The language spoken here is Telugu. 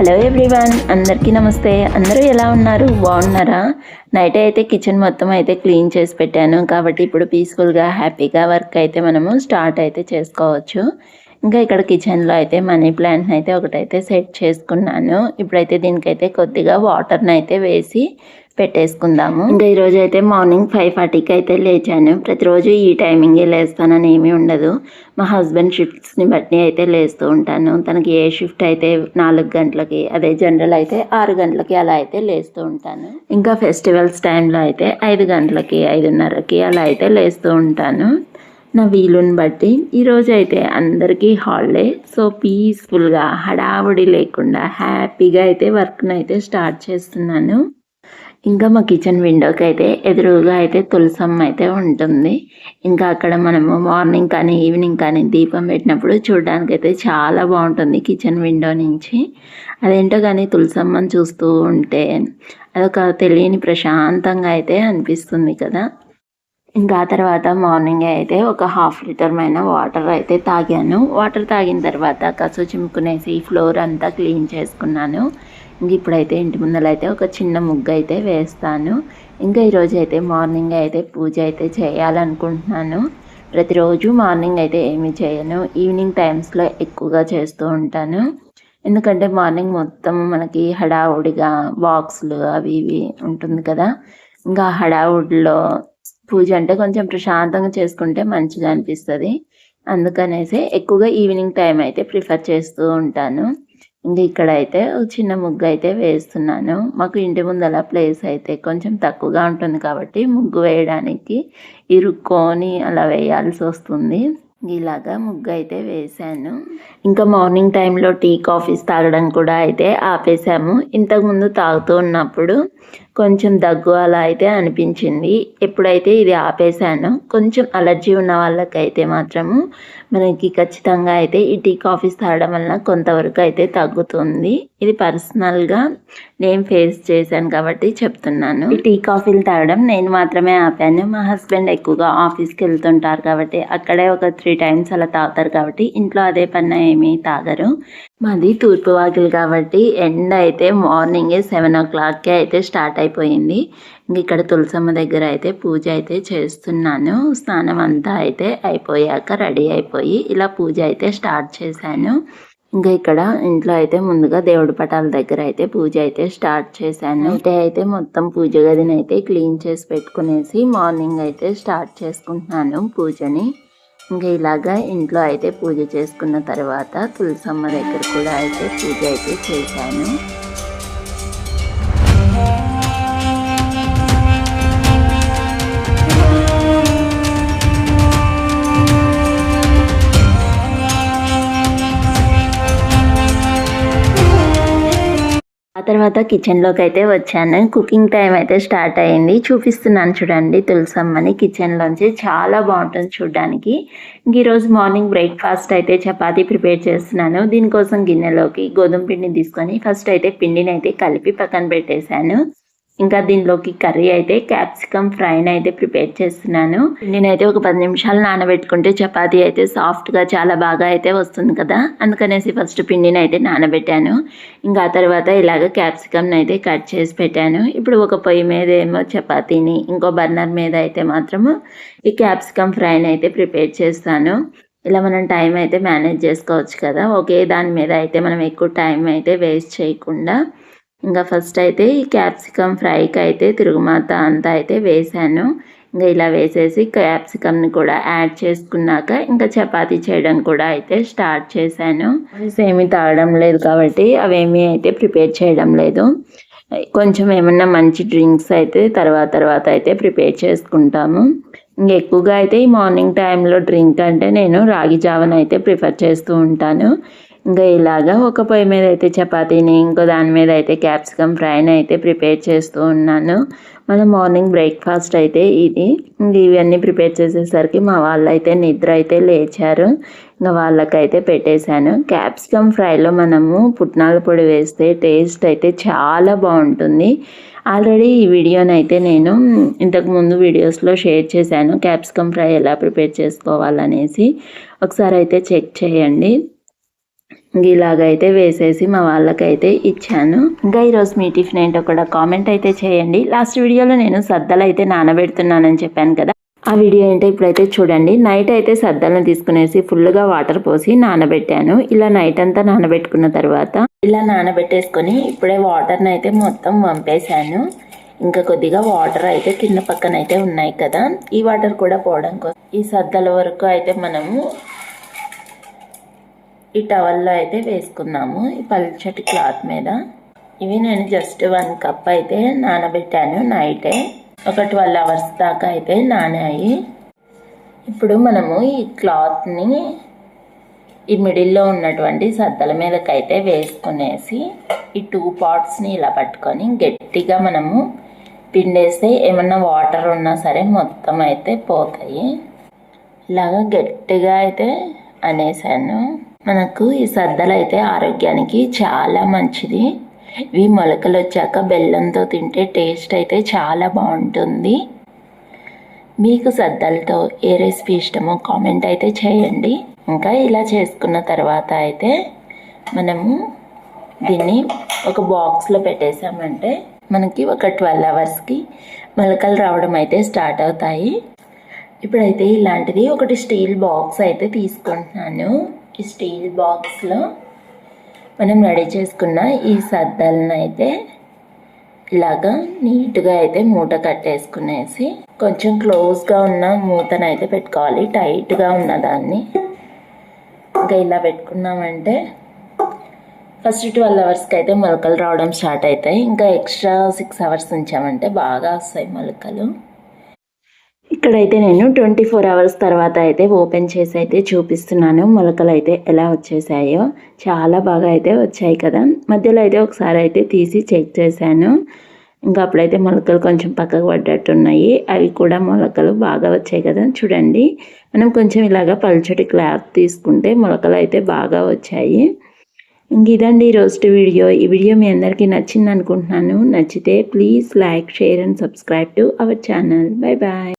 హలో ఎవ్రీవన్, అందరికీ నమస్తే. అందరూ ఎలా ఉన్నారు? బాగున్నారా? నైట్ అయితే కిచెన్ మొత్తం అయితే క్లీన్ చేసి పెట్టాను కాబట్టి ఇప్పుడు పీస్ఫుల్గా హ్యాపీగా వర్క్ అయితే మనము స్టార్ట్ అయితే చేసుకోవచ్చు. ఇంకా ఇక్కడ కిచెన్లో అయితే మనీ ప్లాంట్ని అయితే ఒకటైతే సెట్ చేసుకున్నాను. ఇప్పుడైతే దీనికైతే కొద్దిగా వాటర్ని అయితే వేసి పెట్టేసుకుందాము. ఇంకా ఈరోజు అయితే మార్నింగ్ 5:40కి అయితే లేచాను. ప్రతిరోజు ఈ టైమింగే లేస్తానని ఏమీ ఉండదు. మా హస్బెండ్ షిఫ్ట్స్ని బట్టి అయితే లేస్తూ ఉంటాను. తనకి ఏ షిఫ్ట్ అయితే 4 గంటలకి, అదే జనరల్ అయితే 6 గంటలకి అలా అయితే లేస్తూ ఉంటాను. ఇంకా ఫెస్టివల్స్ టైంలో అయితే 5 గంటలకి 5:30కి అలా అయితే లేస్తూ ఉంటాను, నా వీలుని బట్టి. ఈరోజు అయితే అందరికీ హాలిడే, సో పీస్ఫుల్గా హడావుడి లేకుండా హ్యాపీగా అయితే వర్క్ని అయితే స్టార్ట్ చేస్తున్నాను. ఇంకా మా కిచెన్ విండోకి అయితే ఎదురుగా అయితే తులసమ్మ అయితే ఉంటుంది. ఇంకా అక్కడ మనము మార్నింగ్ కానీ ఈవినింగ్ కానీ దీపం పెట్టినప్పుడు చూడడానికి అయితే చాలా బాగుంటుంది కిచెన్ విండో నుంచి. అదేంటో కానీ తులసమ్మని చూస్తూ ఉంటే అదొక తెలియని ప్రశాంతంగా అయితే అనిపిస్తుంది కదా. ఇంకా ఆ తర్వాత మార్నింగ్ అయితే ఒక 1/2 లీటర్ వాటర్ అయితే తాగాను. వాటర్ తాగిన తర్వాత కసు చిమ్ముకునేసి ఫ్లోర్ అంతా క్లీన్ చేసుకున్నాను. ఇంక ఇప్పుడైతే ఇంటి ముందర అయితే ఒక చిన్న ముగ్గు అయితే వేస్తాను. ఇంకా ఈరోజు అయితే మార్నింగ్ అయితే పూజ అయితే చేయాలనుకుంటున్నాను. ప్రతిరోజు మార్నింగ్ అయితే ఏమీ చేయను, ఈవినింగ్ టైమ్స్లో ఎక్కువగా చేస్తూ ఉంటాను. ఎందుకంటే మార్నింగ్ మొత్తం మనకి హడావుడిగా బాక్సులు అవి ఇవి ఉంటుంది కదా. ఇంకా హడావుడిలో పూజ అంటే కొంచెం ప్రశాంతంగా చేసుకుంటే మంచిగా అనిపిస్తుంది. అందుకనేసి ఎక్కువగా ఈవినింగ్ టైం అయితే ప్రిఫర్ చేస్తూ ఉంటాను. ఇంకా ఇక్కడ అయితే చిన్న ముగ్గు అయితే వేస్తున్నాను. మాకు ఇంటి ముందర ప్లేస్ అయితే కొంచెం తక్కువగా ఉంటుంది కాబట్టి ముగ్గు వేయడానికి ఇరుక్కొని అలా వేయాల్సి వస్తుంది. ఇలాగా ముగ్గు అయితే వేసాను. ఇంకా మార్నింగ్ టైంలో టీ కాఫీస్ తాగడం కూడా అయితే ఆపేసాము. ఇంతకుముందు తాగుతూ ఉన్నప్పుడు కొంచెం దగ్గు అలా అయితే అనిపించింది. ఎప్పుడైతే ఇది ఆపేసానో కొంచెం అలర్జీ ఉన్న వాళ్ళకైతే మాత్రము మనకి ఖచ్చితంగా అయితే ఈ టీ కాఫీస్ తాగడం వలన కొంతవరకు అయితే తగ్గుతుంది. ఇది పర్సనల్గా నేను ఫేస్ చేశాను కాబట్టి చెప్తున్నాను. ఈ టీ కాఫీలు తాగడం నేను మాత్రమే ఆపాను. మా హస్బెండ్ ఎక్కువగా ఆఫీస్కి వెళ్తుంటారు కాబట్టి అక్కడే ఒక 3 times అలా తాగుతారు కాబట్టి ఇంట్లో అదే పన్న ఏమీ తాగరు. మాది తూర్పు వాకిలి కాబట్టి ఎండ అయితే మార్నింగే 7 o'clockకే అయితే స్టార్ట్ అయిపోయింది. ఇంక ఇక్కడ తులసమ్మ దగ్గర అయితే పూజ అయితే చేస్తున్నాను. స్నానం అంతా అయితే అయిపోయాక రెడీ అయిపోయి ఇలా పూజ అయితే స్టార్ట్ చేశాను. ఇంకా ఇక్కడ ఇంట్లో అయితే ముందుగా దేవుడి పటాల దగ్గర అయితే పూజ అయితే స్టార్ట్ చేశాను. అయితే మొత్తం పూజ గదిని అయితే క్లీన్ చేసి పెట్టుకునేసి మార్నింగ్ అయితే స్టార్ట్ చేసుకుంటున్నాను పూజని. ఇంకా ఇలాగా ఇంట్లో అయితే పూజ చేసుకున్న తర్వాత తులసమ్మ దగ్గర కూడా అయితే పూజ అయితే చేశాను. ఆ తర్వాత కిచెన్లోకి అయితే వచ్చాను. కుకింగ్ టైం అయితే స్టార్ట్ అయ్యింది. చూపిస్తున్నాను చూడండి తులసమ్మని కిచెన్లోంచి. చాలా బాగుంటుంది చూడడానికి. ఈరోజు మార్నింగ్ బ్రేక్ఫాస్ట్ అయితే చపాతీ ప్రిపేర్ చేస్తున్నాను. దీనికోసం గిన్నెలోకి గోధుమ పిండిని తీసుకొని ఫస్ట్ అయితే పిండిని అయితే కలిపి పక్కన పెట్టేశాను. ఇంకా దీనిలోకి కర్రీ అయితే క్యాప్సికమ్ ఫ్రైని అయితే ప్రిపేర్ చేస్తున్నాను. నేనైతే ఒక 10 నిమిషాలు నానబెట్టుకుంటే చపాతీ అయితే సాఫ్ట్గా చాలా బాగా అయితే వస్తుంది కదా. అందుకనేసి ఫస్ట్ పిండిని అయితే నానబెట్టాను. ఇంకా ఆ తర్వాత ఇలాగ క్యాప్సికమ్ని అయితే కట్ చేసి పెట్టాను. ఇప్పుడు ఒక పొయ్యి మీద ఏమో చపాతీని, ఇంకో బర్నర్ మీద అయితే మాత్రము ఈ క్యాప్సికమ్ ఫ్రైని అయితే ప్రిపేర్ చేస్తాను. ఇలా మనం టైం అయితే మేనేజ్ చేసుకోవచ్చు కదా. ఒకే దాని మీద అయితే మనం ఎక్కువ టైం అయితే వేస్ట్ చేయకుండా. ఇంకా ఫస్ట్ అయితే ఈ క్యాప్సికమ్ ఫ్రైకి అయితే తిరుగుమాత అంతా అయితే వేసాను. ఇంకా ఇలా వేసేసి క్యాప్సికమ్ని కూడా యాడ్ చేసుకున్నాక ఇంకా చపాతీ చేయడం కూడా అయితే స్టార్ట్ చేశాను. ఏమీ తాగడం లేదు కాబట్టి అవేమీ అయితే ప్రిపేర్ చేయడం లేదు. కొంచెం ఏమన్నా మంచి డ్రింక్స్ అయితే తర్వాత అయితే ప్రిపేర్ చేసుకుంటాము. ఇంకా ఎక్కువగా అయితే ఈ మార్నింగ్ టైంలో డ్రింక్ అంటే నేను రాగి జావను అయితే ప్రిఫర్ చేస్తూ ఉంటాను. ఇంకా ఇలాగా ఒక పొయ్యి మీద అయితే చపాతీని, ఇంకో దాని మీద అయితే క్యాప్సికమ్ ఫ్రైని అయితే ప్రిపేర్ చేస్తూ ఉన్నాను. మన మార్నింగ్ బ్రేక్ఫాస్ట్ అయితే ఇది. ఇవన్నీ ప్రిపేర్ చేసేసరికి మా వాళ్ళు అయితే నిద్ర అయితే లేచారు. ఇంకా వాళ్ళకైతే పెట్టేశాను. క్యాప్సికమ్ ఫ్రైలో మనము పుట్నాల పొడి వేస్తే టేస్ట్ అయితే చాలా బాగుంటుంది. ఆల్రెడీ ఈ వీడియోని అయితే నేను ఇంతకుముందు వీడియోస్లో షేర్ చేశాను, క్యాప్సికమ్ ఫ్రై ఎలా ప్రిపేర్ చేసుకోవాలనేసి. ఒకసారి అయితే చెక్ చేయండి. ఇంక ఇలాగైతే వేసేసి మా వాళ్ళకైతే ఇచ్చాను. ఇంకా ఈరోజు మీ టిఫిన్ ఏంటో కూడా కామెంట్ అయితే చేయండి. లాస్ట్ వీడియోలో నేను సద్దలు అయితే నానబెడుతున్నానని చెప్పాను కదా, ఆ వీడియో ఏంటో ఇప్పుడైతే చూడండి. నైట్ అయితే సద్దలను తీసుకునేసి ఫుల్గా వాటర్ పోసి నానబెట్టాను. ఇలా నైట్ అంతా నానబెట్టుకున్న తర్వాత ఇలా నానబెట్టేసుకొని ఇప్పుడే వాటర్ని అయితే మొత్తం వంపేశాను. ఇంకా కొద్దిగా వాటర్ అయితే కింద పక్కన అయితే ఉన్నాయి కదా, ఈ వాటర్ కూడా పోవడం కోసం ఈ సద్దల వరకు అయితే మనము ఈ టవల్లో అయితే వేసుకుందాము, ఈ పల్చటి క్లాత్ మీద. ఇవి నేను జస్ట్ 1 కప్ అయితే నానబెట్టాను నైటే. ఒక 12 అవర్స్ దాకా అయితే నానాయి. ఇప్పుడు మనము ఈ క్లాత్ని ఈ మిడిల్లో ఉన్నటువంటి సద్దల మీదకైతే వేసుకునేసి ఈ 2 పార్ట్స్ని ఇలా పట్టుకొని గట్టిగా మనము పిండేస్తే ఏమన్నా వాటర్ ఉన్నా సరే మొత్తం అయితే పోతాయి. ఇలాగా గట్టిగా అయితే అనేసాను. మనకు ఈ సద్దలు అయితే ఆరోగ్యానికి చాలా మంచిది. ఇవి మొలకలు వచ్చాక బెల్లంతో తింటే టేస్ట్ అయితే చాలా బాగుంటుంది. మీకు సద్దలతో ఏ రెసిపీ ఇష్టమో కామెంట్ అయితే చేయండి. ఇంకా ఇలా చేసుకున్న తర్వాత అయితే మనము దీన్ని ఒక బాక్స్లో పెట్టేసామంటే మనకి ఒక 12 అవర్స్కి మొలకలు రావడం అయితే స్టార్ట్ అవుతాయి. ఇప్పుడైతే ఇలాంటిది ఒకటి స్టీల్ బాక్స్ అయితే తీసుకుంటున్నాను. ఈ స్టీల్ బాక్స్లో మనం రెడీ చేసుకున్న ఈ సద్దలను అయితే ఇలాగా నీట్గా అయితే మూట కట్టేసుకునేసి కొంచెం క్లోజ్గా ఉన్న మూతను అయితే పెట్టుకోవాలి, టైట్గా ఉన్నదాన్ని. ఇంకా ఇలా పెట్టుకున్నామంటే ఫస్ట్ 12 అవర్స్కి అయితే మొలకలు రావడం స్టార్ట్ అవుతాయి. ఇంకా ఎక్స్ట్రా 6 అవర్స్ ఉంచామంటే బాగా వస్తాయి మొలకలు. ఇక్కడైతే నేను 24 అవర్స్ తర్వాత అయితే ఓపెన్ చేసి అయితే చూపిస్తున్నాను మొలకలు అయితే ఎలా వచ్చేసాయో. చాలా బాగా అయితే వచ్చాయి కదా. మధ్యలో అయితే ఒకసారి అయితే తీసి చెక్ చేశాను. ఇంకా అప్పుడైతే మొలకలు కొంచెం పక్కకు పడ్డట్టున్నాయి. అవి కూడా మొలకలు బాగా వచ్చాయి కదా. చూడండి, మనం కొంచెం ఇలాగా పల్చటి క్లాత్ తీసుకుంటే మొలకలు అయితే బాగా వచ్చాయి. ఇంక ఇదండి ఈరోజు వీడియో. ఈ వీడియో మీ అందరికీ నచ్చింది అనుకుంటున్నాను. నచ్చితే please like, share and subscribe to our channel. Bye bye.